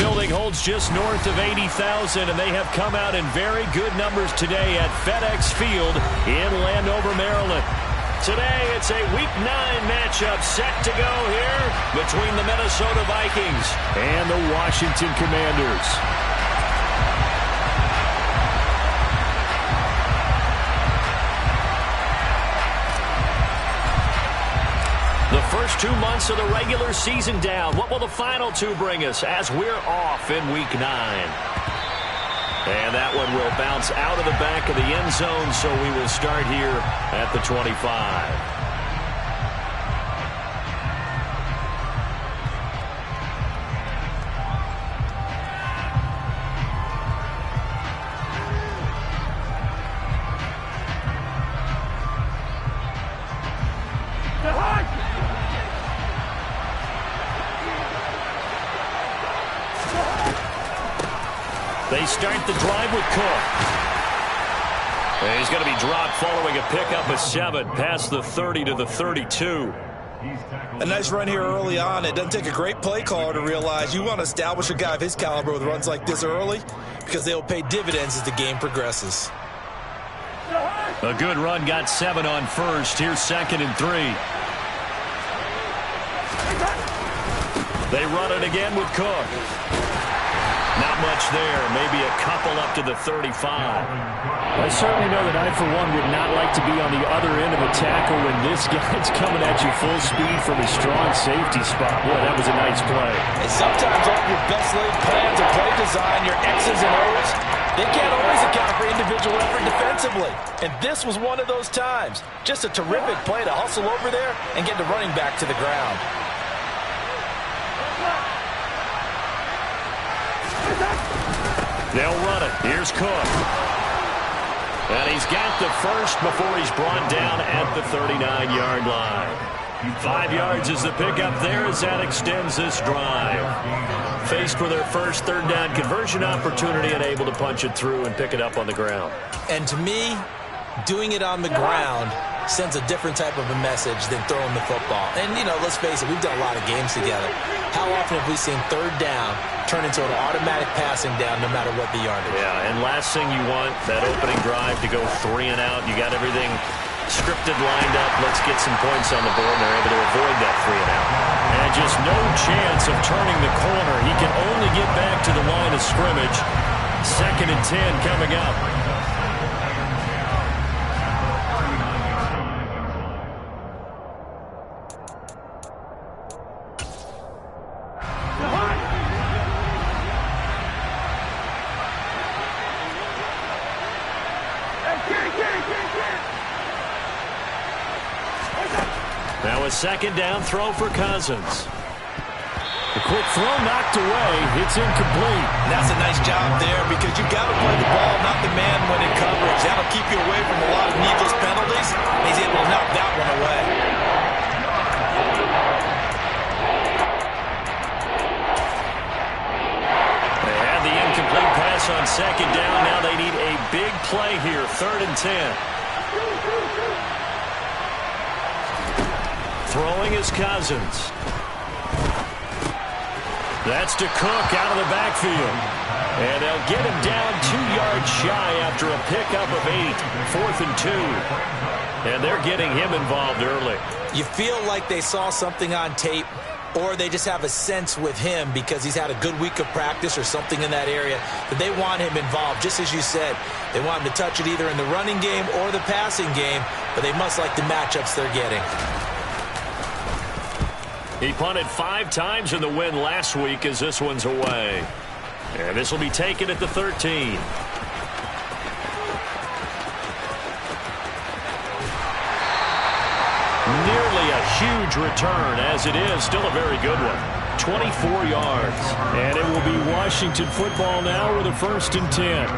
building holds just north of 80,000, and they have come out in very good numbers today at FedEx Field in Landover, Maryland. Today, it's a Week 9 matchup set to go here between the Minnesota Vikings and the Washington Commanders. The first 2 months of the regular season down. What will the final 2 bring us as we're off in Week 9? And that one will bounce out of the back of the end zone, so we will start here at the 25. They start the drive with Cook. And he's going to be dropped following a pickup of 7 past the 30 to the 32. A nice run here early on. It doesn't take a great play caller to realize you want to establish a guy of his caliber with runs like this early because they'll pay dividends as the game progresses. A good run, got 7 on first. Here's 2nd and 3. They run it again with Cook. Not much there. Maybe a couple up to the 35. I certainly know that I, for one, would not like to be on the other end of a tackle when this guy's coming at you full speed from a strong safety spot. Boy, that was a nice play. And sometimes all your best laid plans and play design, your X's and O's, they can't always account for individual effort defensively. And this was one of those times. Just a terrific play to hustle over there and get the running back to the ground. They'll run it. Here's Cook. And he's got the first before he's brought down at the 39-yard line. 5 yards is the pickup there as that extends this drive. Faced with their first 3rd down conversion opportunity and able to punch it through and pick it up on the ground. And to me, doing it on the ground sends a different type of a message than throwing the football. And, you know, let's face it, we've done a lot of games together. How often have we seen 3rd down turn into an automatic passing down no matter what the yardage? Yeah, and last thing you want, that opening drive to go 3 and out. You got everything scripted, lined up. Let's get some points on the board, and they're able to avoid that 3 and out. And just no chance of turning the corner. He can only get back to the line of scrimmage. 2nd and 10 coming up. Now a 2nd down throw for Cousins. The quick throw knocked away. It's incomplete. That's a nice job there because you've got to play the ball, not the man when in coverage. That'll keep you away from a lot of needless penalties. He's able to knock that one away. They had the incomplete pass on 2nd down. Now they need a big play here. 3rd and 10. Throwing is Cousins. That's to Cook out of the backfield. And they'll get him down 2 yards shy after a pickup of 8. 4th and 2. And they're getting him involved early. You feel like they saw something on tape, or they just have a sense with him because he's had a good week of practice or something in that area that they want him involved. Just as you said, they want him to touch it either in the running game or the passing game, but they must like the matchups they're getting. He punted 5 times in the win last week as this one's away. And this will be taken at the 13. Nearly a huge return, as it is still a very good one. 24 yards. And it will be Washington football now with a 1st and 10.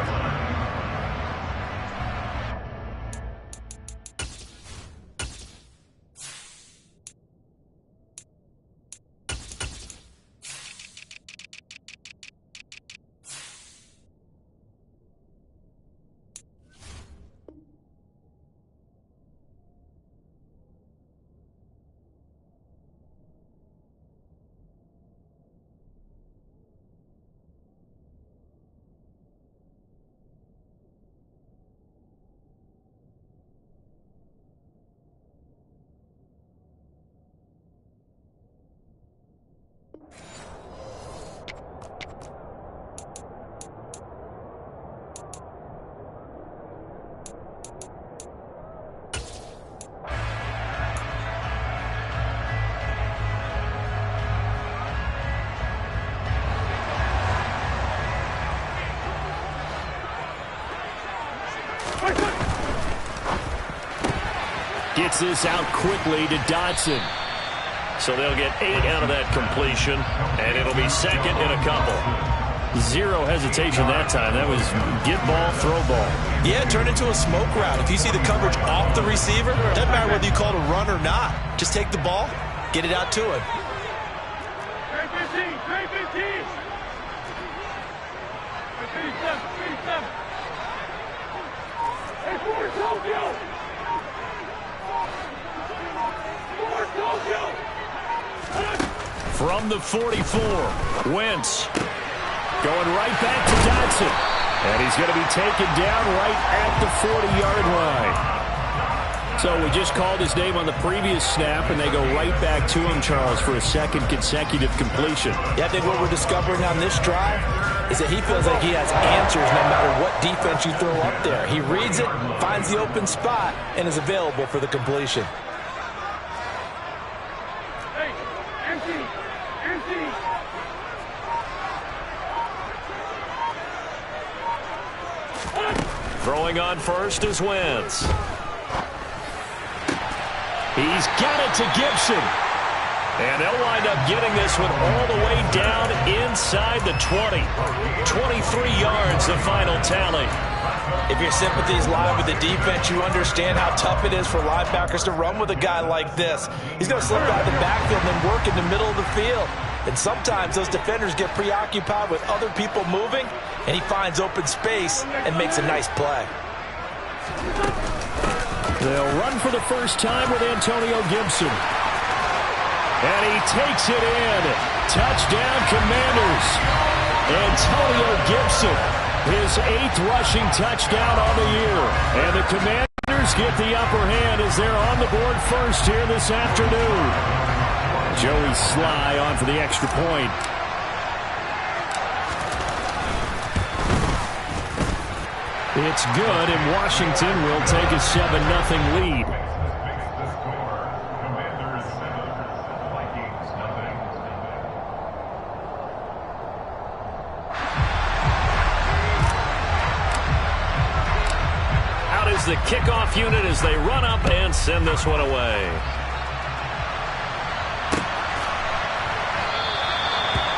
Gets this out quickly to Dodson. So they'll get 8 out of that completion, and it'll be second in a couple. Zero hesitation that time. That was get ball, throw ball. Yeah, turn into a smoke route. If you see the coverage off the receiver, doesn't matter whether you call it a run or not. Just take the ball, get it out to him. From the 44, Wentz going right back to Dodson. And he's going to be taken down right at the 40-yard line. So we just called his name on the previous snap, and they go right back to him, Charles, for a second consecutive completion. Yeah, I think what we're discovering on this drive is that he feels like he has answers no matter what defense you throw up there. He reads it, finds the open spot, and is available for the completion. Throwing on first is Wentz. He's got it to Gibson. And they'll wind up getting this one all the way down inside the 20. 23 yards, the final tally. If your sympathies lie with the defense, you understand how tough it is for linebackers to run with a guy like this. He's going to slip out of the backfield and then work in the middle of the field. And sometimes those defenders get preoccupied with other people moving, and he finds open space and makes a nice play. They'll run for the first time with Antonio Gibson. And he takes it in. Touchdown, Commanders. Antonio Gibson, his 8th rushing touchdown on the year. And the Commanders get the upper hand as they're on the board first here this afternoon. Joey Sly on for the extra point. It's good, and Washington will take a 7-0 lead. Out is the kickoff unit as they run up and send this one away.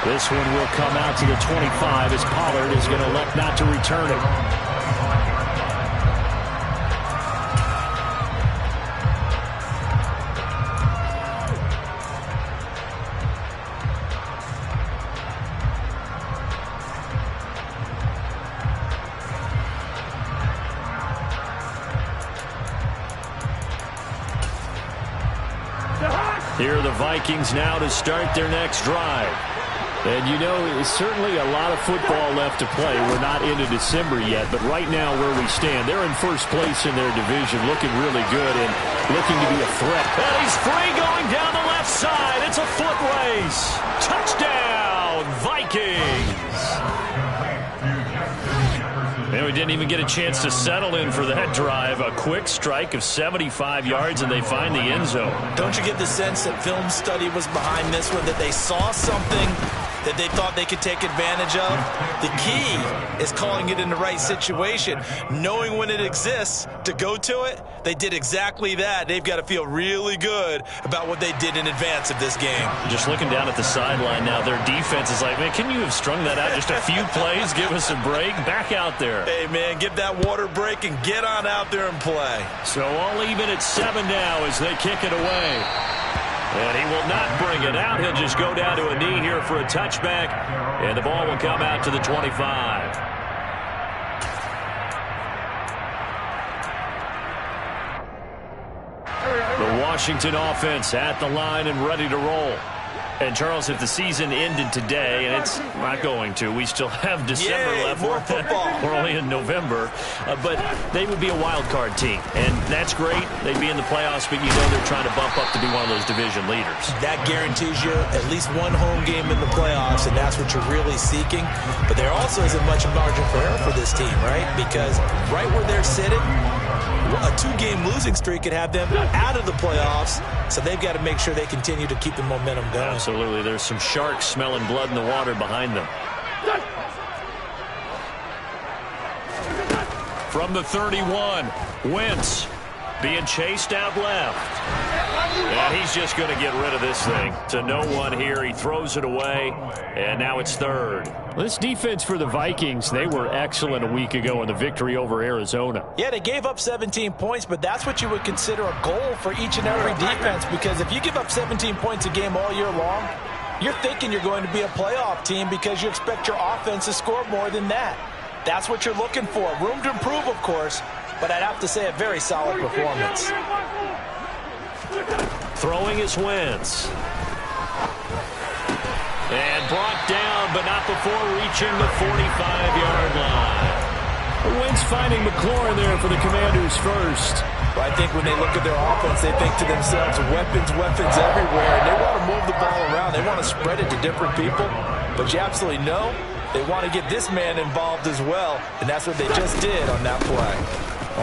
This one will come out to the 25 as Pollard is going to elect not to return it. Here are the Vikings now to start their next drive. And you know, it's certainly a lot of football left to play. We're not into December yet, but right now where we stand, they're in first place in their division, looking really good and looking to be a threat. And he's free going down the left side. It's a foot race. Touchdown, Vikings. And we didn't even get a chance to settle in for that drive. A quick strike of 75 yards, and they find the end zone. Don't you get the sense that film study was behind this one, that they saw something that they thought they could take advantage of? The key is calling it in the right situation, knowing when it exists to go to it. They did exactly that. They've got to feel really good about what they did in advance of this game. Just looking down at the sideline now, their defense is like, man, can you have strung that out just a few plays? Give us a break. Back out there. Hey, man, give that water break and get on out there and play. So all even at 7 now as they kick it away. And he will not bring it out. He'll just go down to a knee here for a touchback. And the ball will come out to the 25. The Washington offense at the line and ready to roll. And, Charles, if the season ended today, and it's not going to, we still have December left. More football. We're only in November. But they would be a wild card team. And that's great. They'd be in the playoffs, but you know they're trying to bump up to be one of those division leaders. That guarantees you at least one home game in the playoffs, and that's what you're really seeking. But there also isn't much margin for error for this team, right? Because right where they're sitting, a 2-game losing streak could have them out of the playoffs, so they've got to make sure they continue to keep the momentum going. Absolutely. There's some sharks smelling blood in the water behind them. From the 31, Wentz being chased out left. And he's just going to get rid of this thing. To no one here. He throws it away, and now it's third. This defense for the Vikings, they were excellent a week ago in the victory over Arizona. Yeah, they gave up 17 points, but that's what you would consider a goal for each and every defense, because if you give up 17 points a game all year long, you're thinking you're going to be a playoff team because you expect your offense to score more than that. That's what you're looking for. Room to improve, of course, but I'd have to say a very solid performance. Throwing is Wentz. And brought down, but not before reaching the 45-yard line. Wentz finding McLaurin there for the Commanders first. Well, I think when they look at their offense, they think to themselves, weapons everywhere, and they want to move the ball around. They want to spread it to different people, but you absolutely know they want to get this man involved as well, and that's what they just did on that play.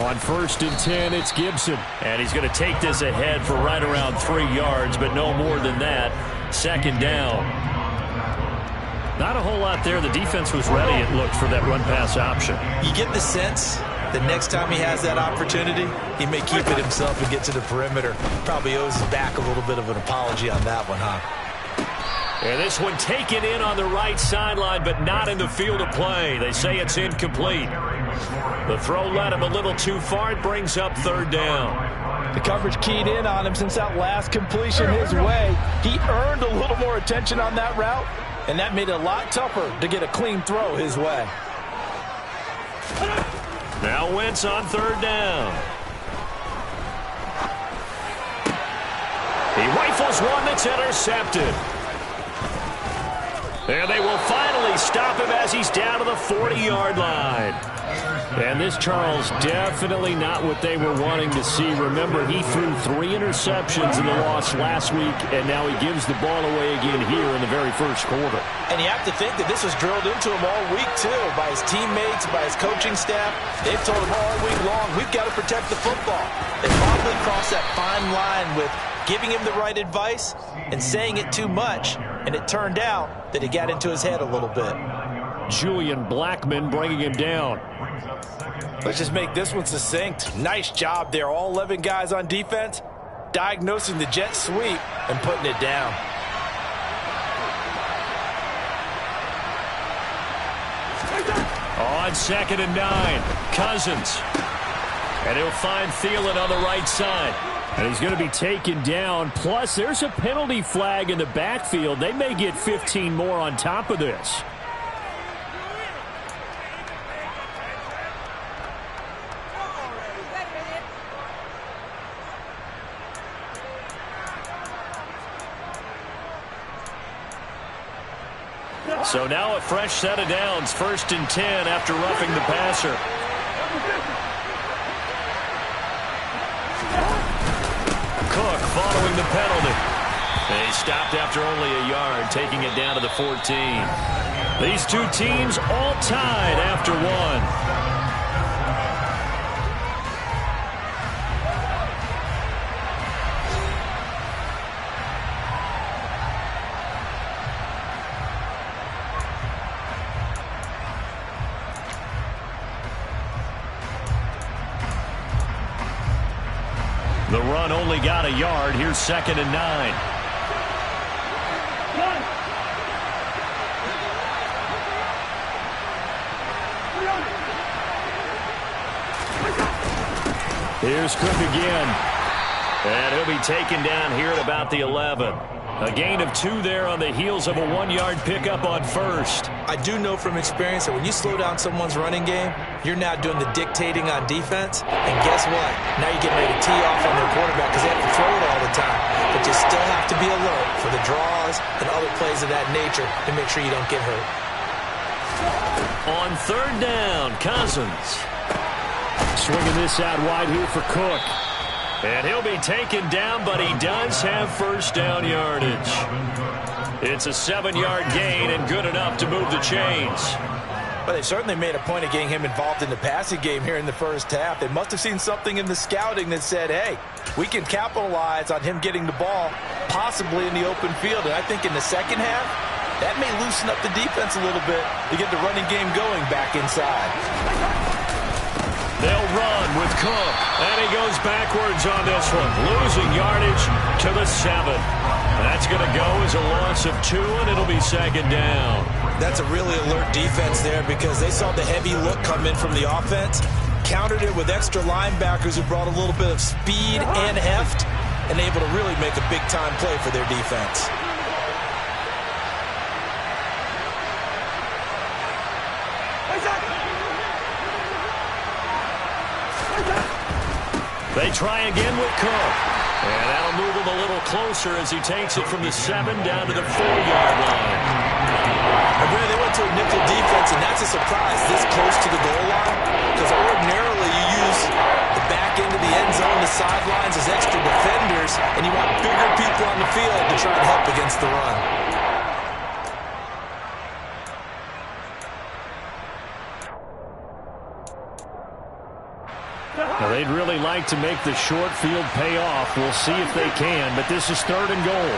On 1st and 10, it's Gibson. And he's going to take this ahead for right around 3 yards, but no more than that. 2nd down. Not a whole lot there. The defense was ready, it looked, for that run-pass option. You get the sense that next time he has that opportunity, he may keep it himself and get to the perimeter. Probably owes his back a little bit of an apology on that one, huh? And this one taken in on the right sideline, but not in the field of play. They say it's incomplete. The throw led him a little too far. It brings up 3rd down. The coverage keyed in on him since that last completion his way. He earned a little more attention on that route, and that made it a lot tougher to get a clean throw his way. Now Wentz on 3rd down. He rifles one that's intercepted. And they will finally stop him as he's down to the 40-yard line. And this, Charles, definitely not what they were wanting to see. Remember, he threw 3 interceptions in the loss last week, and now he gives the ball away again here in the very first quarter. And you have to think that this was drilled into him all week, too, by his teammates, by his coaching staff. They've told him all week long, we've got to protect the football. They probably crossed that fine line with giving him the right advice and saying it too much, and it turned out that it got into his head a little bit. Julian Blackmon bringing him down. Let's just make this one succinct. Nice job there. All 11 guys on defense diagnosing the jet sweep and putting it down. On 2nd and 9, Cousins. And he'll find Thielen on the right side. And he's going to be taken down. Plus, there's a penalty flag in the backfield. They may get 15 more on top of this. So now a fresh set of downs. 1st and 10 after roughing the passer. Cook following the penalty. And he stopped after only a yard, taking it down to the 14. These two teams all tied after 1. The run only got a yard. Here's 2nd and 9. Here's Cook again. And he'll be taken down here at about the 11. A gain of 2 there on the heels of a 1-yard pickup on 1st. I do know from experience that when you slow down someone's running game, you're now doing the dictating on defense. And guess what? Now you're getting ready to tee off on their quarterback because they have to throw it all the time. But you still have to be alert for the draws and other plays of that nature to make sure you don't get hurt. On 3rd down, Cousins. Swinging this out wide here for Cook. And he'll be taken down, but he does have 1st down yardage. It's a 7-yard gain and good enough to move the chains. But they certainly made a point of getting him involved in the passing game here in the first half. They must have seen something in the scouting that said, hey, we can capitalize on him getting the ball, possibly in the open field. And I think in the second half, that may loosen up the defense a little bit to get the running game going back inside. They'll run with Cook, and he goes backwards on this one, losing yardage to the 7. That's going to go as a loss of 2, and it'll be second down. That's a really alert defense there because they saw the heavy look come in from the offense, countered it with extra linebackers who brought a little bit of speed and heft, and able to really make a big-time play for their defense. They try again with Cook. And that'll move him a little closer as he takes it from the 7 down to the 4-yard line. And Brad, they went to a nickel defense, and that's a surprise this close to the goal line, because ordinarily you use the back end of the end zone, the sidelines as extra defenders, and you want bigger people on the field to try and help against the run. Now, they'd really like to make the short field pay off. We'll see if they can, but this is 3rd and goal.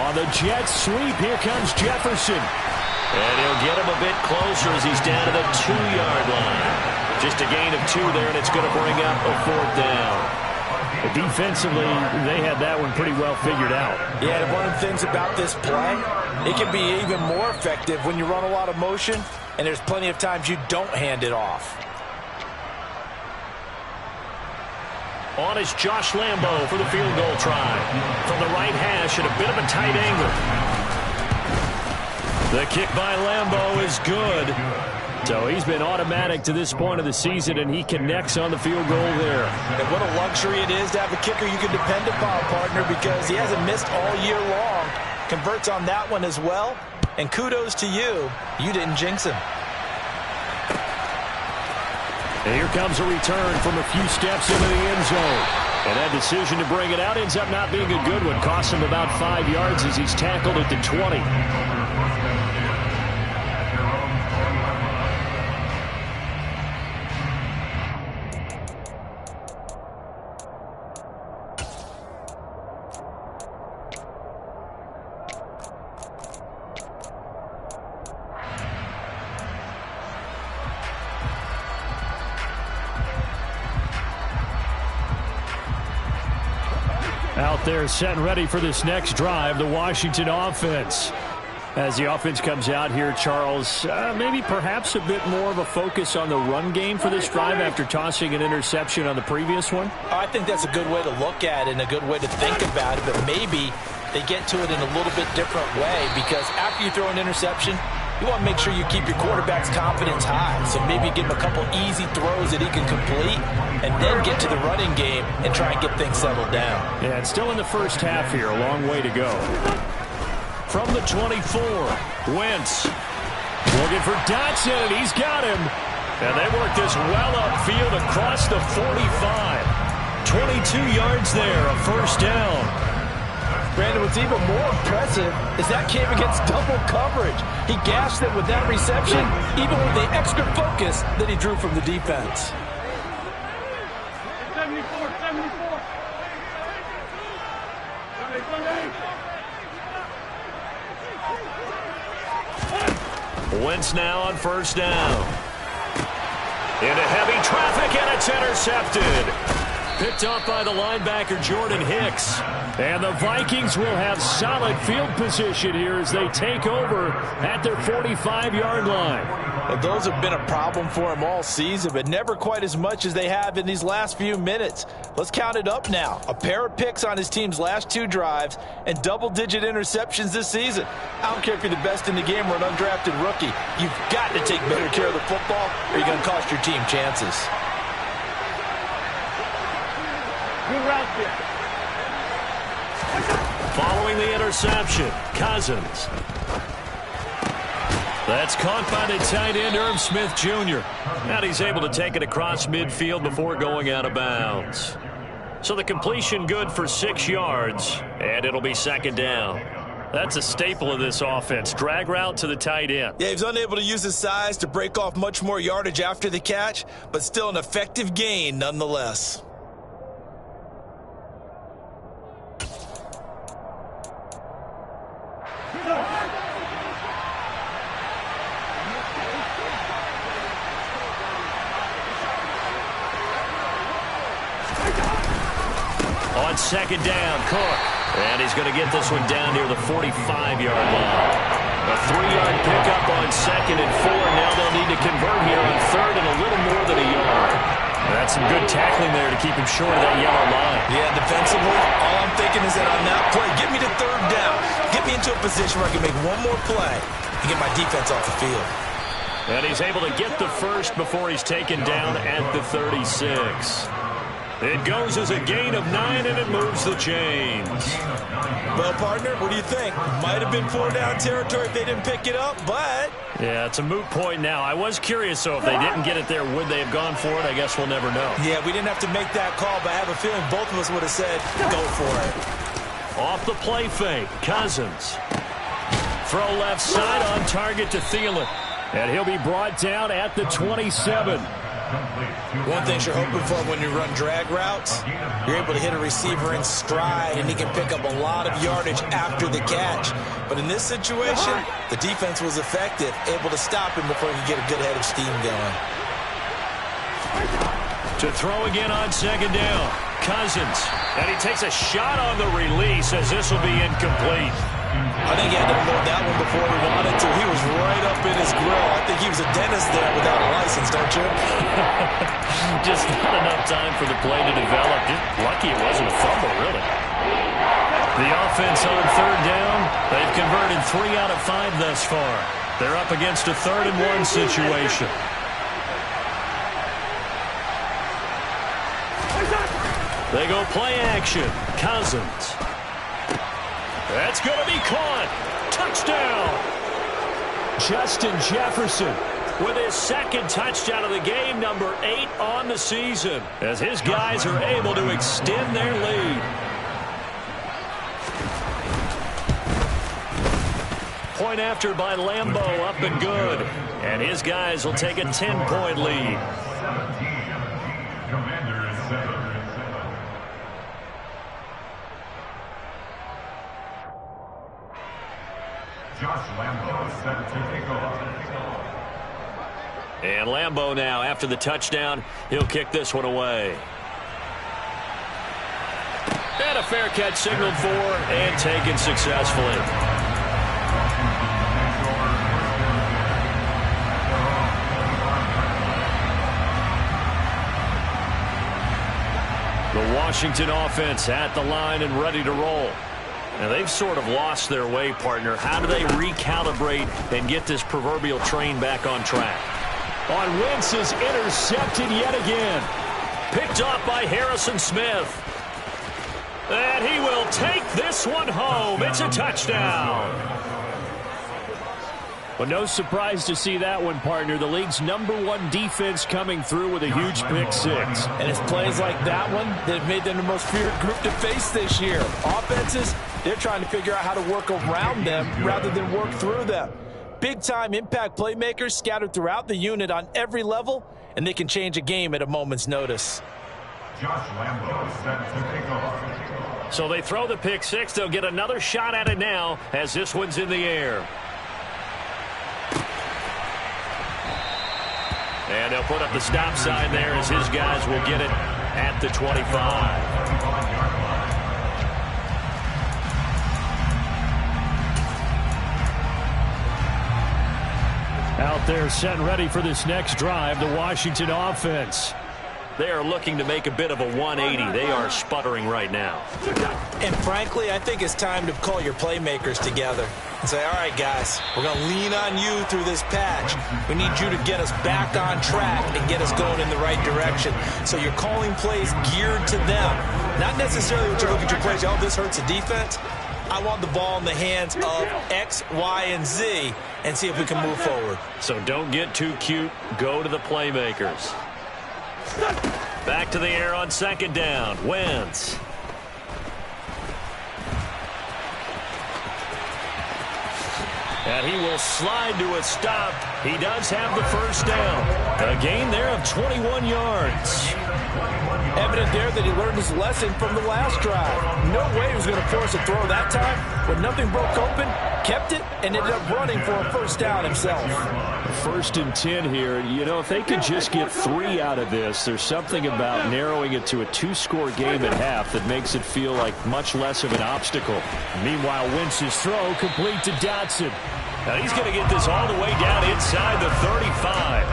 On the jet sweep, here comes Jefferson. And he'll get him a bit closer as he's down to the 2-yard line. Just a gain of 2 there, and it's going to bring up a 4th down. Defensively, they had that one pretty well figured out. Yeah, and one of the things about this play, it can be even more effective when you run a lot of motion, and there's plenty of times you don't hand it off. On is Josh Lambo for the field goal try. From the right hash at a bit of a tight angle. The kick by Lambo is good. So he's been automatic to this point of the season, and he connects on the field goal there. And what a luxury it is to have a kicker you can depend upon, partner, because he hasn't missed all year long. Converts on that one as well. And kudos to you. You didn't jinx him. And here comes a return from a few steps into the end zone. And that decision to bring it out ends up not being a good one. Costs him about 5 yards as he's tackled at the 20. Out there set and ready for this next drive, the Washington offense. As the offense comes out here, Charles, maybe perhaps a bit more of a focus on the run game for this drive after tossing an interception on the previous one? I think that's a good way to look at it and a good way to think about it, but maybe they get to it in a little bit different way, because after you throw an interception, you want to make sure you keep your quarterback's confidence high. So maybe give him a couple easy throws that he can complete and then get to the running game and try and get things settled down. Yeah, it's still in the first half here. A long way to go. From the 24, Wentz. Looking for Dotson, and he's got him. And they work this well upfield across the 45. 22 yards there, a first down. Brandon, what's even more impressive is that came against double coverage. He gashed them with that reception, even with the extra focus that he drew from the defense. 74. Wentz now on first down. Into heavy traffic, and it's intercepted. Picked up by the linebacker, Jordan Hicks. And the Vikings will have solid field position here as they take over at their 45-yard line. Well, those have been a problem for him all season, but never quite as much as they have in these last few minutes. Let's count it up now. A pair of picks on his team's last 2 drives and double-digit interceptions this season. I don't care if you're the best in the game or an undrafted rookie. You've got to take better care of the football or you're going to cost your team chances. Good route there. Following the interception, Cousins. That's caught by the tight end, Irv Smith Jr. And he's able to take it across midfield before going out of bounds. So the completion good for 6 yards, and it'll be second down. That's a staple of this offense. Drag route to the tight end. Yeah, he was unable to use his size to break off much more yardage after the catch, but still an effective gain nonetheless. on second down. Cook. And he's going to get this one down near the 45-yard line. A 3-yard pickup on second and 4. Now they'll need to convert here on third and a little more than a yard. That's some good tackling there to keep him short of that yellow line. Yeah, defensively, all I'm thinking is that on that play, get me to third down. Get me into a position where I can make one more play and get my defense off the field. And he's able to get the first before he's taken down at the 36. It goes as a gain of 9, and it moves the chains. Well, partner, what do you think? Might have been 4-down territory if they didn't pick it up, but... Yeah, it's a moot point now. I was curious, so if they didn't get it there, would they have gone for it? I guess we'll never know. Yeah, we didn't have to make that call, but I have a feeling both of us would have said, go for it. Off the play fake, Cousins. Throw left side on target to Thielen. And he'll be brought down at the 27. One thing you're hoping for when you run drag routes, you're able to hit a receiver in stride, and he can pick up a lot of yardage after the catch. But in this situation, the defense was effective, able to stop him before he could get a good head of steam going. To throw again on second down, Cousins. And he takes a shot on the release as this will be incomplete. I think he had to unload that one before he wanted to. He was right up in his grill. I think he was a dentist there without a license, don't you? Just not enough time for the play to develop. Just lucky it wasn't a fumble, really. The offense on third down. They've converted 3 out of 5 thus far. They're up against a 3rd and 1 situation. They go play action. Cousins. That's going to be caught. Touchdown. Justin Jefferson with his 2nd touchdown of the game, number 8 on the season, as his guys are able to extend their lead. Point after by Lambeau, up and good. And his guys will take a 10-point lead. And Lambeau now, after the touchdown, he'll kick this one away. And a fair catch signaled for and taken successfully. The Washington offense at the line and ready to roll. Now, they've sort of lost their way, partner. How do they recalibrate and get this proverbial train back on track? On Wentz is intercepted yet again. Picked off by Harrison Smith. And he will take this one home. It's a touchdown. Well, no surprise to see that one, partner. The league's #1 defense coming through with a huge pick-6. And it's plays like that one that have made them the most feared group to face this year. Offenses, they're trying to figure out how to work around them rather than work through them. Big-time impact playmakers scattered throughout the unit on every level, and they can change a game at a moment's notice. Josh Lambeau set to pick off. So they throw the pick-6. They'll get another shot at it now as this one's in the air. And they'll put up the stop sign there as his guys will get it at the 25. Out there set and ready for this next drive, the Washington offense. They are looking to make a bit of a 180. They are sputtering right now. And frankly, I think it's time to call your playmakers together and say, all right, guys, we're going to lean on you through this patch. We need you to get us back on track and get us going in the right direction. So you're calling plays geared to them. Not necessarily what you look at your plays, oh, this hurts the defense. I want the ball in the hands of X, Y, and Z and see if we can move forward. So don't get too cute. Go to the playmakers. Back to the air on second down. Wentz. And he will slide to a stop. He does have the first down. A gain there of 21 yards. Evident there that he learned his lesson from the last drive. No way he was going to force a throw that time. When nothing broke open, kept it, and ended up running for a first down himself. 1st and 10 here. You know, if they could just get 3 out of this, there's something about narrowing it to a 2-score game at half that makes it feel like much less of an obstacle. Meanwhile, Wentz's throw complete to Dotson. Now he's going to get this all the way down inside the 35.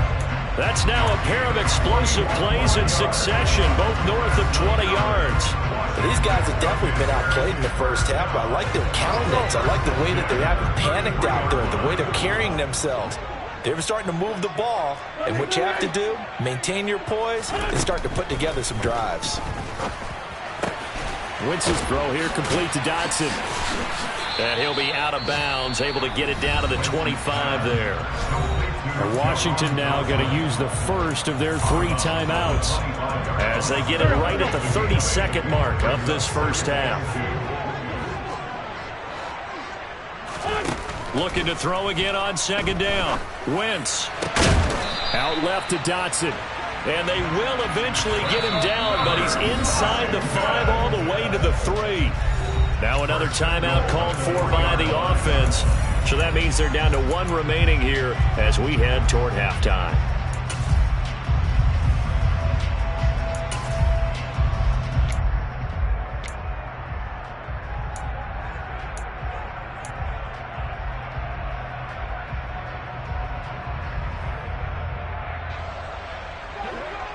That's now a pair of explosive plays in succession, both north of 20 yards. These guys have definitely been outplayed in the first half, but I like their countenance. I like the way that they haven't panicked out there, the way they're carrying themselves. They're starting to move the ball, and what you have to do, maintain your poise and start to put together some drives. Wentz's throw here complete to Dotson. And he'll be out of bounds, able to get it down to the 25 there. And Washington now going to use the first of their 3 timeouts as they get it right at the 32nd mark of this first half. Looking to throw again on 2nd down. Wentz. Out left to Dotson. And they will eventually get him down, but he's inside the 5 all the way to the 3. Now another timeout called for by the offense. So that means they're down to 1 remaining here as we head toward halftime.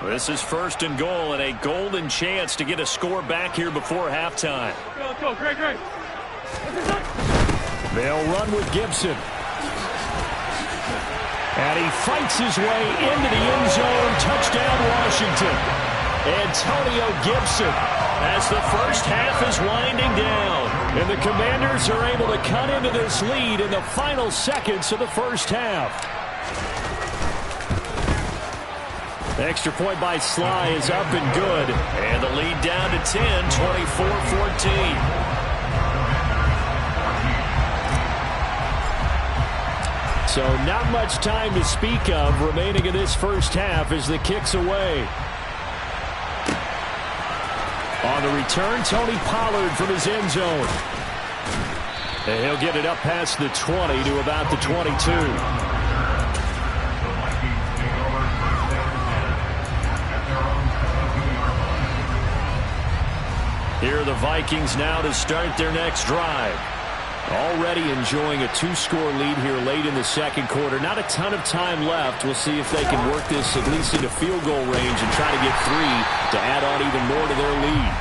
This is 1st and goal and a golden chance to get a score back here before halftime. Go, Greg. They'll run with Gibson. And he fights his way into the end zone. Touchdown, Washington. Antonio Gibson. As the first half is winding down. And the Commanders are able to cut into this lead in the final seconds of the first half. The extra point by Sly is up and good. And the lead down to 10, 24-14. So not much time to speak of remaining in this first half as the kick's away. On the return, Tony Pollard from his end zone. And he'll get it up past the 20 to about the 22. Here are the Vikings now to start their next drive. Already enjoying a 2-score lead here late in the second quarter. Not a ton of time left. We'll see if they can work this at least into field goal range and try to get 3 to add on even more to their lead.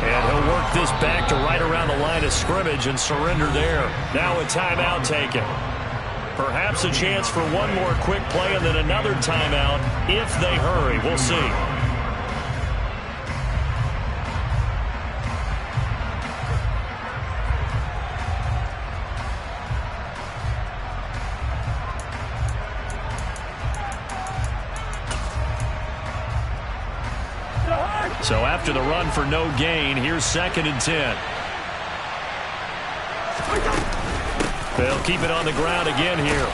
And he'll work this back to right around the line of scrimmage and surrender there. Now a timeout taken. Perhaps a chance for one more quick play and then another timeout if they hurry. We'll see. So after the run for no gain, here's 2nd and 10. They'll keep it on the ground again here.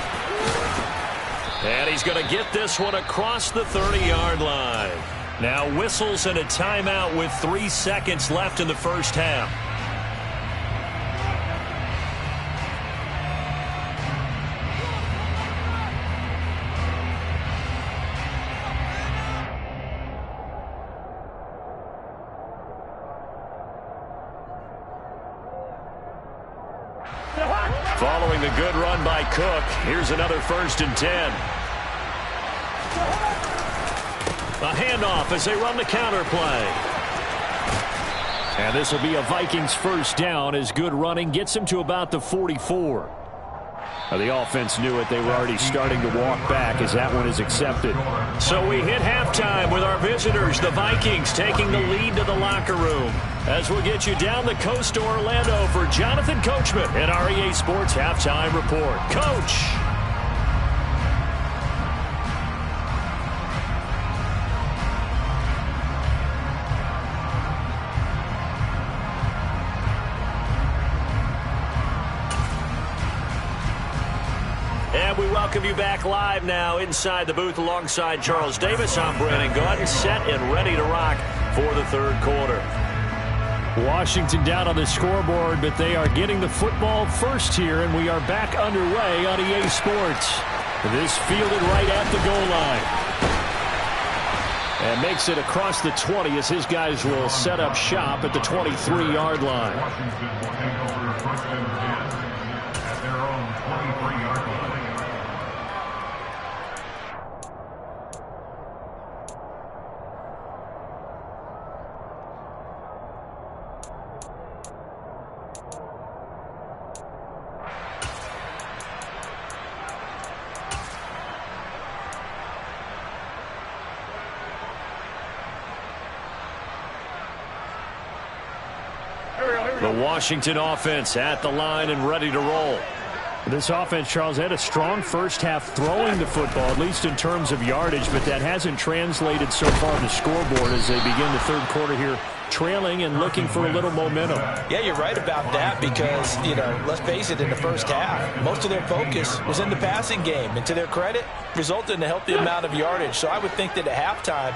And he's going to get this one across the 30-yard line. Now whistles and a timeout with 3 seconds left in the first half. Following the good run by Cook, here's another 1st and 10. A handoff as they run the counter play. And this will be a Vikings first down as good running gets them to about the 44. Now, the offense knew it. They were already starting to walk back as that one is accepted. So we hit halftime with our visitors, the Vikings, taking the lead to the locker room. As we'll get you down the coast to Orlando for Jonathan Coachman in our EA Sports Halftime Report. Coach! And we welcome you back live now inside the booth alongside Charles Davis. I'm Brandon Gaudin, set and ready to rock for the third quarter. Washington down on the scoreboard, but they are getting the football first here, and we are back underway on EA Sports. This fielded right at the goal line. And makes it across the 20 as his guys will set up shop at the 23-yard line. Washington will take over first and 10 at their own 23-yard line. The Washington offense at the line and ready to roll. This offense, Charles, had a strong first half throwing the football, at least in terms of yardage, but that hasn't translated so far on the scoreboard as they begin the third quarter here, trailing and looking for a little momentum. Yeah, you're right about that because, let's face it, in the first half, most of their focus was in the passing game. And to their credit, resulted in a healthy amount of yardage. So I would think that at halftime,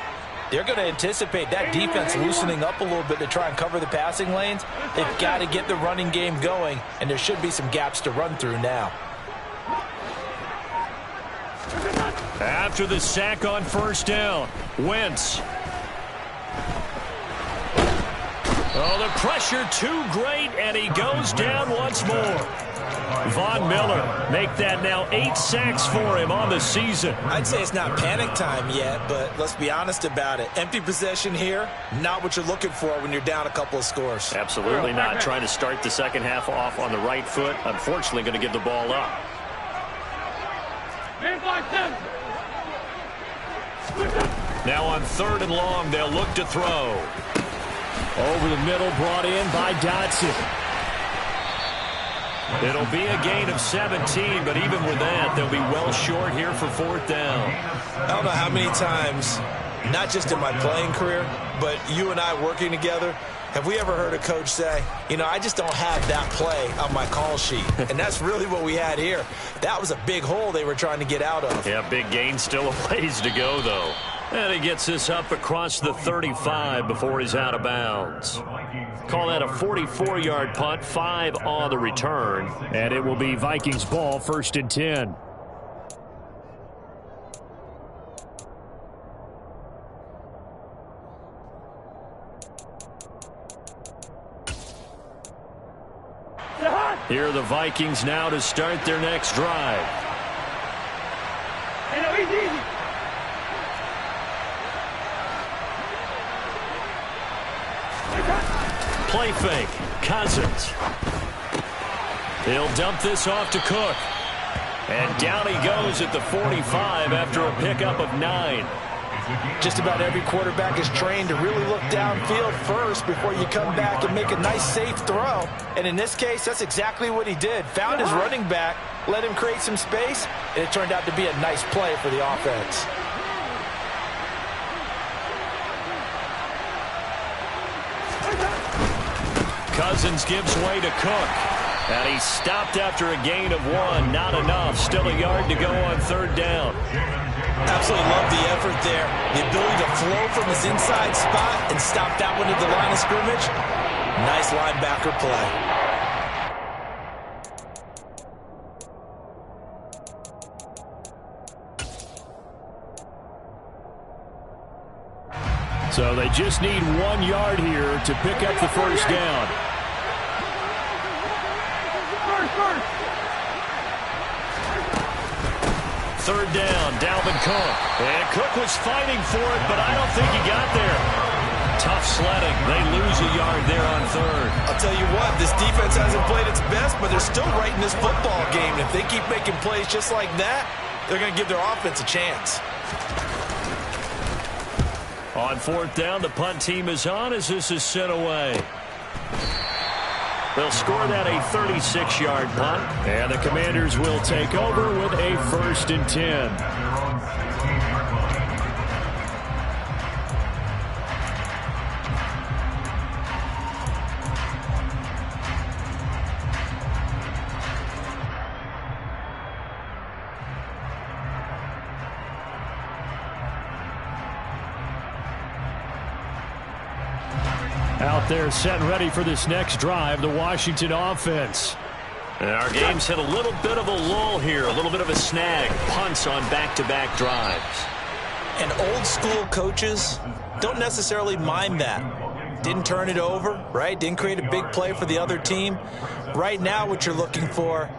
they're going to anticipate that defense loosening up a little bit to try and cover the passing lanes. They've got to get the running game going, and there should be some gaps to run through now. After the sack on first down, Wentz. Oh, the pressure too great, and he goes down once more. Von Miller, make that now 8 sacks for him on the season. I'd say it's not panic time yet, but let's be honest about it. Empty possession here, not what you're looking for when you're down a couple of scores. Absolutely not. Trying to start the second half off on the right foot. Unfortunately, going to give the ball up. Now on 3rd and long, they'll look to throw. Over the middle, brought in by Dotson. It'll be a gain of 17, but even with that, they'll be well short here for 4th down. I don't know how many times, not just in my playing career, but you and I working together, have we ever heard a coach say, I just don't have that play on my call sheet. And that's really what we had here. That was a big hole they were trying to get out of. Yeah, big gain, still a ways to go, though. And he gets this up across the 35 before he's out of bounds. Call that a 44-yard punt, 5 on the return. And it will be Vikings ball, 1st and 10. Here are the Vikings now to start their next drive. Play fake. Cousins. He'll dump this off to Cook. And down he goes at the 45 after a pickup of 9. Just about every quarterback is trained to really look downfield first before you come back and make a nice, safe throw. And in this case, that's exactly what he did. Found his running back, let him create some space, and it turned out to be a nice play for the offense. Cousins gives way to Cook. And he stopped after a gain of 1. Not enough. Still a yard to go on 3rd down. Absolutely love the effort there. The ability to flow from his inside spot and stop that one at the line of scrimmage. Nice linebacker play. So they just need 1 yard here to pick up the first down. Third down, Dalvin Cook. And Cook was fighting for it, but I don't think he got there. Tough sledding. They lose a yard there on 3rd. I'll tell you what, this defense hasn't played its best, but they're still right in this football game. And if they keep making plays just like that, they're going to give their offense a chance. On 4th down, the punt team is on as this is sent away. They'll score that a 36-yard punt. And the Commanders will take over with a 1st and 10. Out there set and ready for this next drive, the Washington offense. And our game's hit a little bit of a lull here, a little bit of a snag. Punts on back-to-back drives. And old school coaches don't necessarily mind that. Didn't turn it over, right? Didn't create a big play for the other team. Right now what you're looking for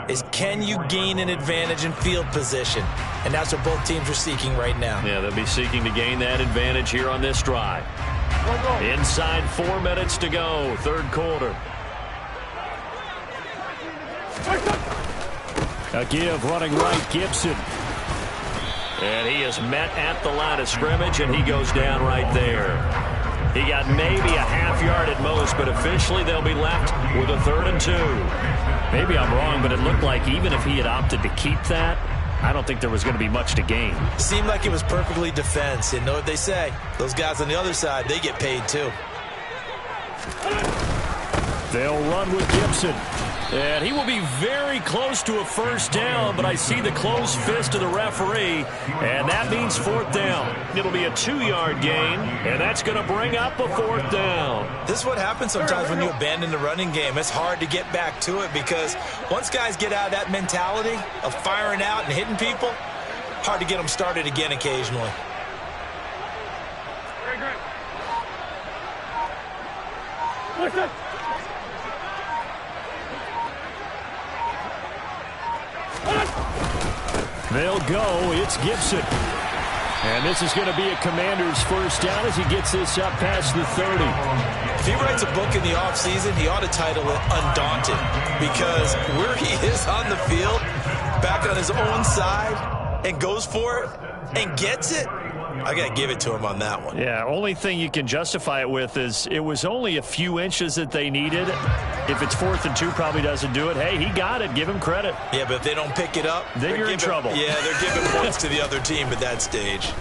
is, can you gain an advantage in field position? And that's what both teams are seeking right now. Yeah, they'll be seeking to gain that advantage here on this drive. Inside 4 minutes to go, third quarter. A give running right, Gibson. And he is met at the line of scrimmage, and he goes down right there. He got maybe a half yard at most, but officially they'll be left with a 3rd and 2. Maybe I'm wrong, but it looked like even if he had opted to keep that, I don't think there was going to be much to gain. Seemed like it was perfectly defense. You know what they say. Those guys on the other side, they get paid too. They'll run with Gibson. And he will be very close to a first down, but I see the closed fist of the referee, and that means 4th down. It'll be a 2-yard gain, and that's going to bring up a 4th down. This is what happens sometimes when you abandon the running game. It's hard to get back to it because once guys get out of that mentality of firing out and hitting people, hard to get them started again occasionally. They'll go. It's Gibson. And this is going to be a Commander's first down as he gets this up past the 30. If he writes a book in the offseason, he ought to title it Undaunted, because where he is on the field, back on his own side, and goes for it and gets it, I got to give it to him on that one. Yeah, only thing you can justify it with is it was only a few inches that they needed. If it's 4th and 2, probably doesn't do it. Hey, he got it. Give him credit. Yeah, but if they don't pick it up, then you're in trouble. Yeah, they're giving points to the other team at that stage.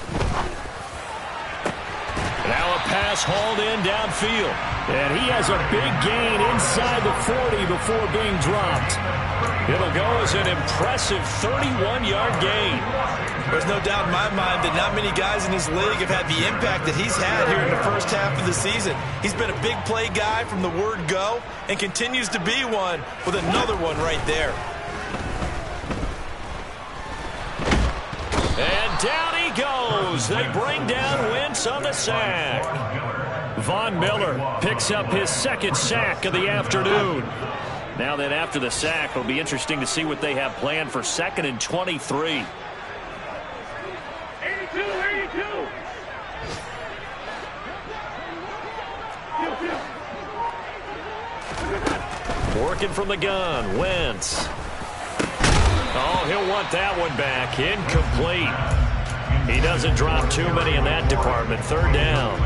Now a pass hauled in downfield. And he has a big gain inside the 40 before being dropped. It'll go as an impressive 31-yard gain. There's no doubt in my mind that not many guys in this league have had the impact that he's had here in the first half of the season. He's been a big play guy from the word go and continues to be one with another one right there. And down he goes. They bring down Wentz on the sack. Von Miller picks up his 2nd sack of the afternoon. Now that after the sack, it'll be interesting to see what they have planned for 2nd and 23. 82. Working from the gun, Wentz. Oh, he'll want that one back. Incomplete. He doesn't drop too many in that department. 3rd down.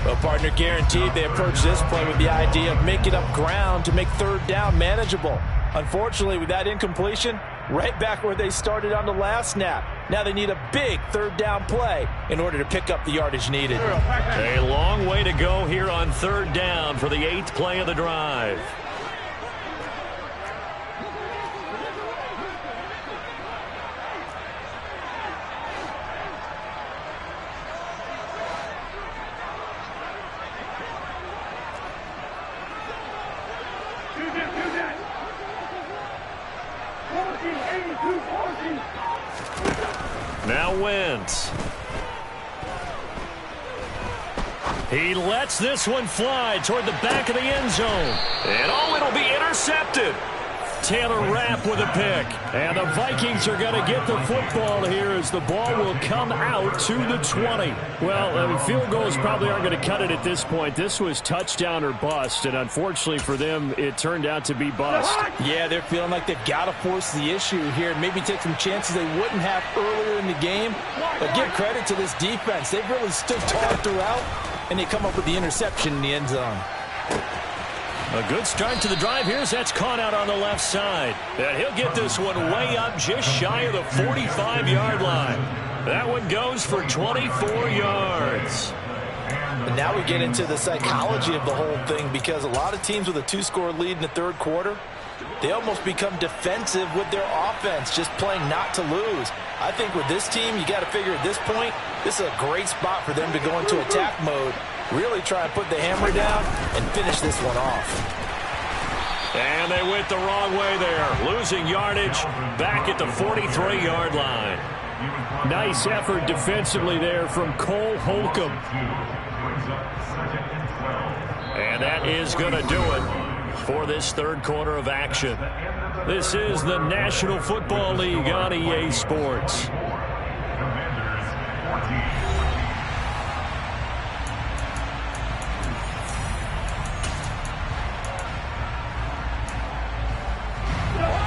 Well, partner, guaranteed they approach this play with the idea of making up ground to make 3rd down manageable. Unfortunately, with that incompletion, right back where they started on the last snap. Now they need a big 3rd down play in order to pick up the yardage needed. A long way to go here on 3rd down for the 8th play of the drive. Now Wentz. He lets this one fly toward the back of the end zone. And oh, it'll be intercepted. Taylor Rapp with a pick. And the Vikings are going to get the football here as the ball will come out to the 20. Well, field goals probably aren't going to cut it at this point. This was touchdown or bust, and unfortunately for them, it turned out to be bust. Yeah, they're feeling like they've got to force the issue here and maybe take some chances they wouldn't have earlier in the game. But give credit to this defense. They've really stood tall throughout, and they come up with the interception in the end zone. A good start to the drive. Here's that's caught out on the left side. And he'll get this one way up just shy of the 45-yard line. That one goes for 24 yards. And now we get into the psychology of the whole thing, because a lot of teams with a 2-score lead in the 3rd quarter, they almost become defensive with their offense, just playing not to lose. I think with this team, you got to figure at this point, this is a great spot for them to go into attack mode Really try and put the hammer down and finish this one off. And they went the wrong way there, losing yardage back at the 43-yard line. Nice effort defensively there from Cole Holcomb. And that is going to do it for this third quarter of action. This is the National Football League on EA Sports.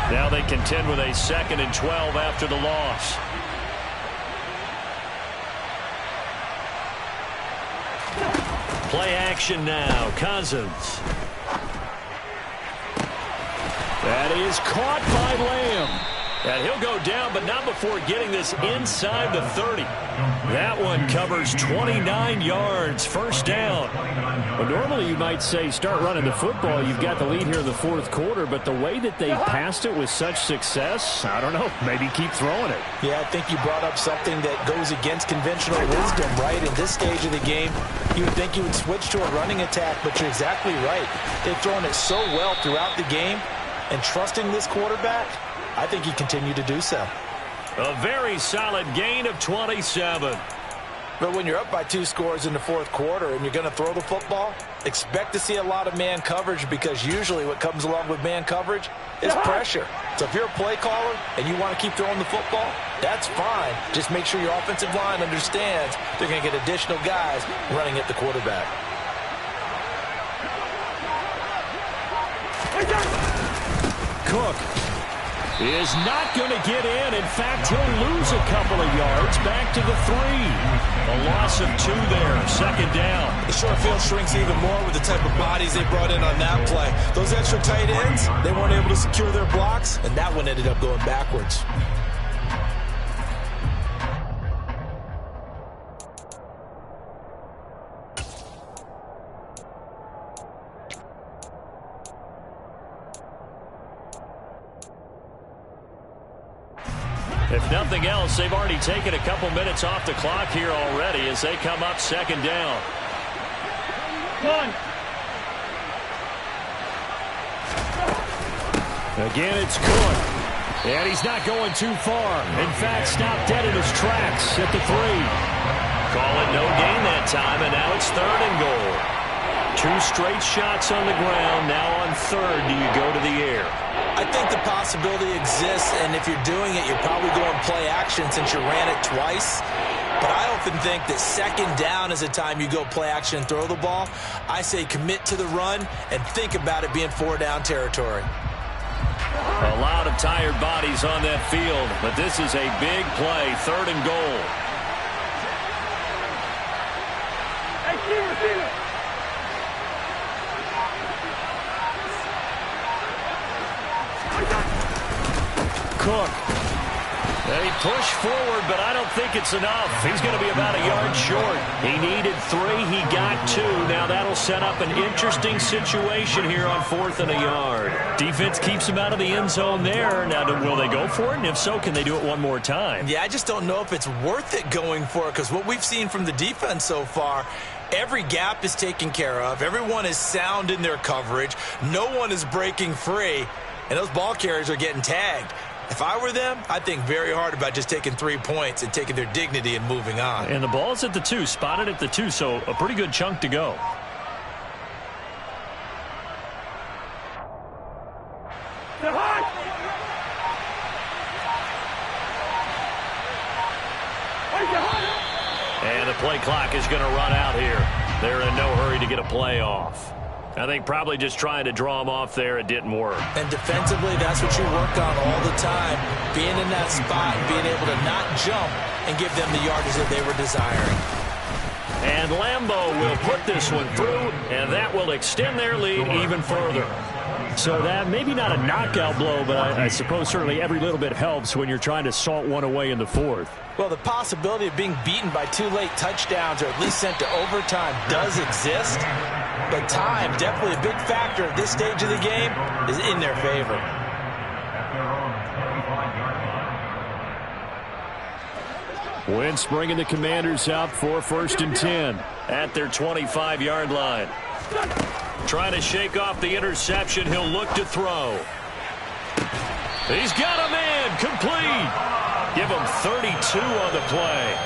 Now they contend with a 2nd and 12 after the loss. Play action now. Cousins. That is caught by Lamb. And he'll go down, but not before getting this inside the 30. That one covers 29 yards. First down. Well, normally you might say start running the football. You've got the lead here in the fourth quarter, but the way that they passed it with such success, I don't know, maybe keep throwing it. Yeah, I think you brought up something that goes against conventional wisdom, right? In this stage of the game, you would think you would switch to a running attack, but you're exactly right. They've thrown it so well throughout the game, and trusting this quarterback, I think he continued to do so. A very solid gain of 27. But when you're up by 2 scores in the fourth quarter and you're going to throw the football, expect to see a lot of man coverage, because usually what comes along with man coverage is pressure. So if you're a play caller and you want to keep throwing the football, that's fine. Just make sure your offensive line understands they're going to get additional guys running at the quarterback. Cook is not going to get in. In fact, he'll lose a couple of yards back to the 3. A loss of 2 there. 2nd down. The short field shrinks even more with the type of bodies they brought in on that play. Those extra tight ends, they weren't able to secure their blocks, and that one ended up going backwards. If nothing else, they've already taken a couple minutes off the clock here already as they come up 2nd down. 1. Again, it's Cook. And he's not going too far. In fact, stopped dead in his tracks at the 3. Call it no gain that time, and now it's 3rd and goal. 2 straight shots on the ground. Now on 3rd, do you go to the air? I think the possibility exists, and if you're doing it, you're probably going play action since you ran it twice. But I often think that 2nd down is the time you go play action and throw the ball. I say commit to the run and think about it being 4-down territory. A lot of tired bodies on that field, but this is a big play. 3rd and goal. Hey, receiver. Cook. They push forward, but I don't think it's enough. He's going to be about a yard short. He needed 3. He got 2. Now that'll set up an interesting situation here on 4th and a yard. Defense keeps him out of the end zone there. Now, will they go for it? And if so, can they do it one more time? Yeah, I just don't know if it's worth it going for it, because what we've seen from the defense so far, every gap is taken care of. Everyone is sound in their coverage. No one is breaking free, and those ball carriers are getting tagged. If I were them, I'd think very hard about just taking 3 points and taking their dignity and moving on. And the ball's at the 2, spotted at the 2, so a pretty good chunk to go. And the play clock is going to run out here. They're in no hurry to get a play off. I think probably just trying to draw him off there, it didn't work. And defensively, that's what you work on all the time. Being in that spot and being able to not jump and give them the yardage that they were desiring. And Lambeau will put this one through, and that will extend their lead even further. So that maybe not a knockout blow, but I suppose certainly every little bit helps when you're trying to salt one away in the 4th. Well, the possibility of being beaten by 2 late touchdowns or at least sent to overtime does exist. But time, definitely a big factor at this stage of the game, is in their favor. Wentz bringing the Commanders up for 1st and 10. At their 25-yard line. Trying to shake off the interception. He'll look to throw. He's got a man. Complete. Give him 32 on the play.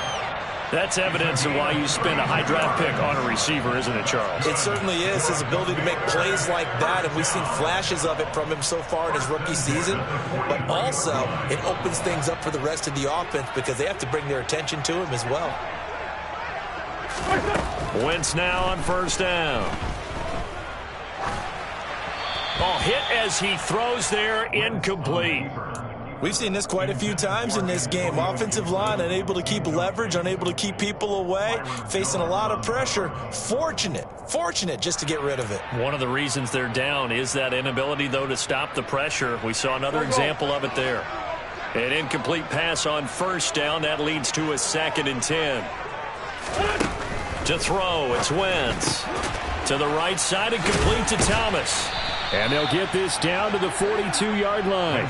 That's evidence of why you spend a high draft pick on a receiver, isn't it, Charles? It certainly is. His ability to make plays like that, and we've seen flashes of it from him so far in his rookie season. But also, it opens things up for the rest of the offense because they have to bring their attention to him as well. Wentz now on 1st down. Ball hit as he throws there, incomplete. We've seen this quite a few times in this game. Offensive line unable to keep leverage, unable to keep people away, facing a lot of pressure. Fortunate just to get rid of it. One of the reasons they're down is that inability, though, to stop the pressure. We saw another example of it there. An incomplete pass on 1st down. That leads to a 2nd and 10. To throw, it's Wentz. To the right side and complete to Thomas. And they'll get this down to the 42-yard line.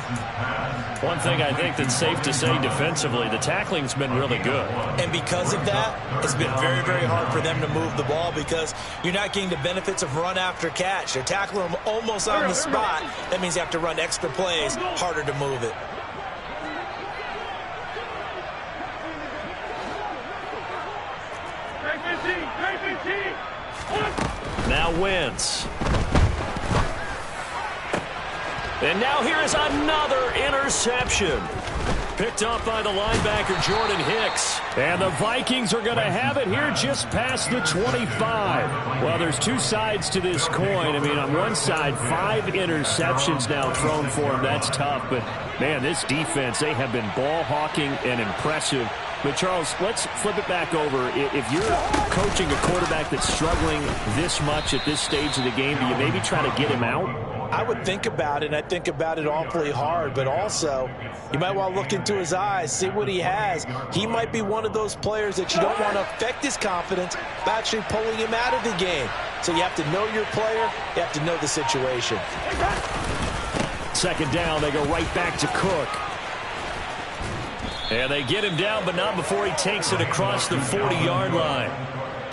One thing I think that's safe to say defensively, the tackling's been really good. And because of that, it's been very, very hard for them to move the ball because you're not getting the benefits of run after catch. They're tackling them almost on the spot. That means you have to run extra plays, harder to move it. Now Wentz. And now here is another interception. Picked up by the linebacker, Jordan Hicks. And the Vikings are going to have it here just past the 25. Well, there's two sides to this coin. I mean, on one side, 5 interceptions now thrown for him. That's tough. But, man, this defense, they have been ball hawking and impressive. But, Charles, let's flip it back over. If you're coaching a quarterback that's struggling this much at this stage of the game, do you maybe try to get him out? I would think about it, and I think about it awfully hard, but also you might want to look into his eyes, see what he has. He might be one of those players that you don't want to affect his confidence by actually pulling him out of the game. So you have to know your player, you have to know the situation. 2nd down, they go right back to Cook. And they get him down, but not before he takes it across the 40-yard line.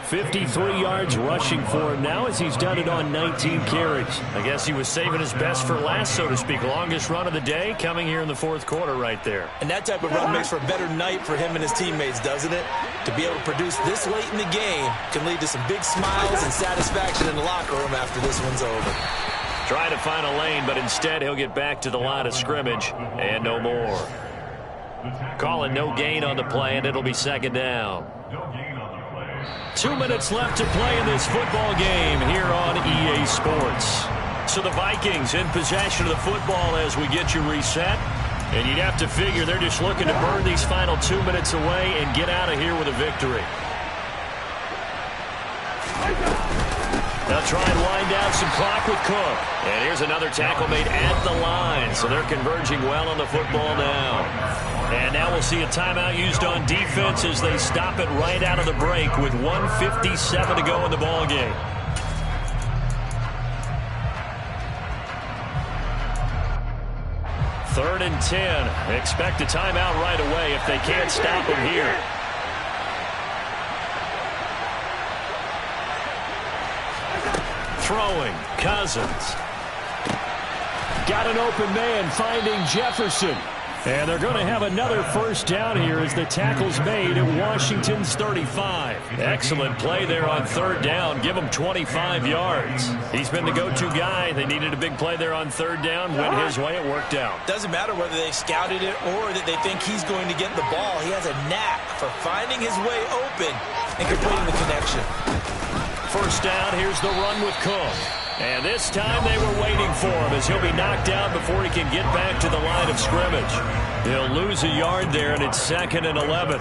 53 yards rushing for him now as he's done it on 19 carries. I guess he was saving his best for last, so to speak. Longest run of the day coming here in the 4th quarter right there. And that type of run makes for a better night for him and his teammates, doesn't it? To be able to produce this late in the game can lead to some big smiles and satisfaction in the locker room after this one's over. Trying to find a lane, but instead he'll get back to the line of scrimmage and no more. Calling no gain on the play, and it'll be 2nd down. 2 minutes left to play in this football game here on EA Sports. So the Vikings in possession of the football as we get you reset. And you'd have to figure they're just looking to burn these final 2 minutes away and get out of here with a victory. They'll try and wind down some clock with Cook. And here's another tackle made at the line. So they're converging well on the football now. And now we'll see a timeout used on defense as they stop it right out of the break with 1:57 to go in the ball game. Third and 10. Expect a timeout right away if they can't stop him here. Throwing, Cousins. Got an open man finding Jefferson. And they're going to have another 1st down here as the tackle's made at Washington's 35. Excellent play there on 3rd down. Give him 25 yards. He's been the go-to guy. They needed a big play there on 3rd down. Went his way. It worked out. Doesn't matter whether they scouted it or that they think he's going to get the ball. He has a knack for finding his way open and completing the connection. 1st down. Here's the run with Cook. And this time they were waiting for him as he'll be knocked down before he can get back to the line of scrimmage. He'll lose a yard there, and it's 2nd and 11.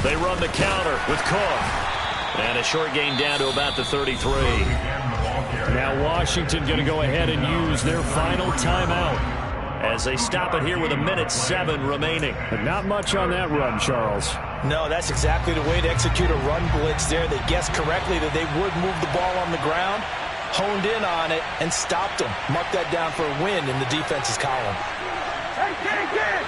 They run the counter with Cook. And a short gain down to about the 33. Now Washington going to go ahead and use their final timeout. as they stop it here with 1:07 remaining. But not much on that run, Charles. No, that's exactly the way to execute a run blitz there. They guessed correctly that they would move the ball on the ground, honed in on it, and stopped them. Mark that down for a win in the defense's column. Hey, get!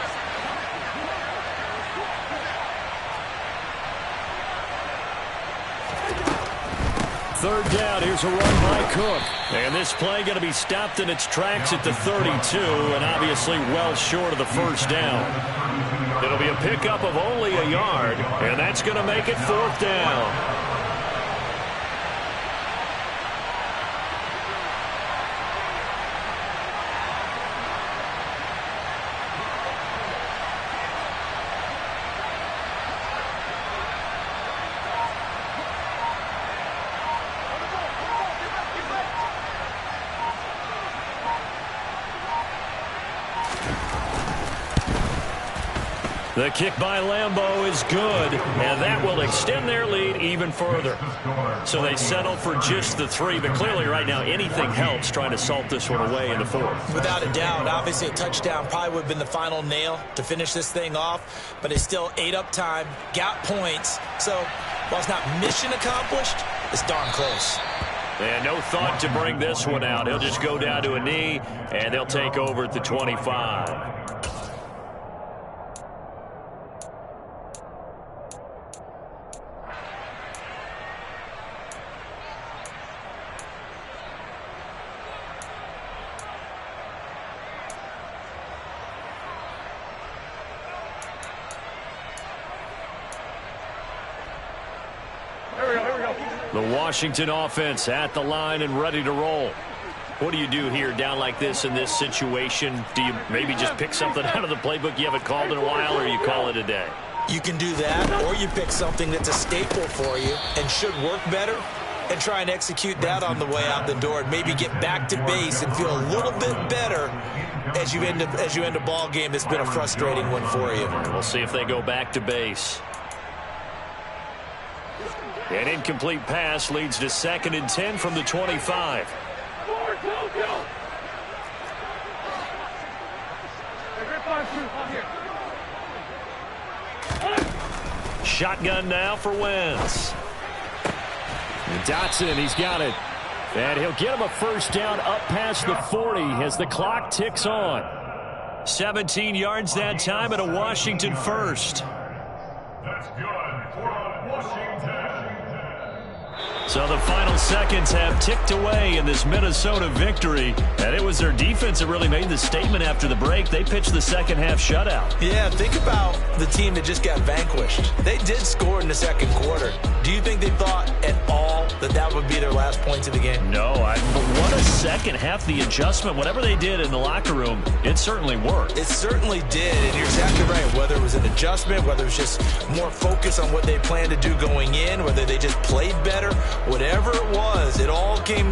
Third down, here's a run by Cook. And this play going to be stopped in its tracks at the 32, and obviously well short of the first down. It'll be a pickup of only a yard, and that's going to make it 4th down. The kick by Lambeau is good, and that will extend their lead even further. So they settle for just the 3, but clearly right now anything helps trying to salt this one away in the 4th. Without a doubt, obviously a touchdown probably would have been the final nail to finish this thing off, but it still ate up time, got points. So while it's not mission accomplished, it's darn close. And no thought to bring this one out. He'll just go down to a knee, and they'll take over at the 25. The Washington offense at the line and ready to roll. What do you do here down like this in this situation? Do you maybe just pick something out of the playbook you haven't called in a while, or you call it a day? You can do that, or you pick something that's a staple for you and should work better and try and execute that on the way out the door and maybe get back to base and feel a little bit better as you end a ball game that's been a frustrating one for you. We'll see if they go back to base. An incomplete pass leads to 2nd and 10 from the 25. Shotgun now for Wentz. And Dotson, he's got it. And he'll get him a first down up past the 40 as the clock ticks on. 17 yards that time and a Washington first. That's good for Washington. So the final seconds have ticked away in this Minnesota victory. And it was their defense that really made the statement after the break. They pitched the second half shutout. Yeah, think about the team that just got vanquished. They did score in the second quarter. Do you think they thought at all that that would be their last points of the game? No, but what a second half. The adjustment, whatever they did in the locker room, it certainly worked. It certainly did, and you're exactly right. Whether it was an adjustment, whether it was just more focus on what they planned to do going in, whether they just played better, whatever it was, it all came together.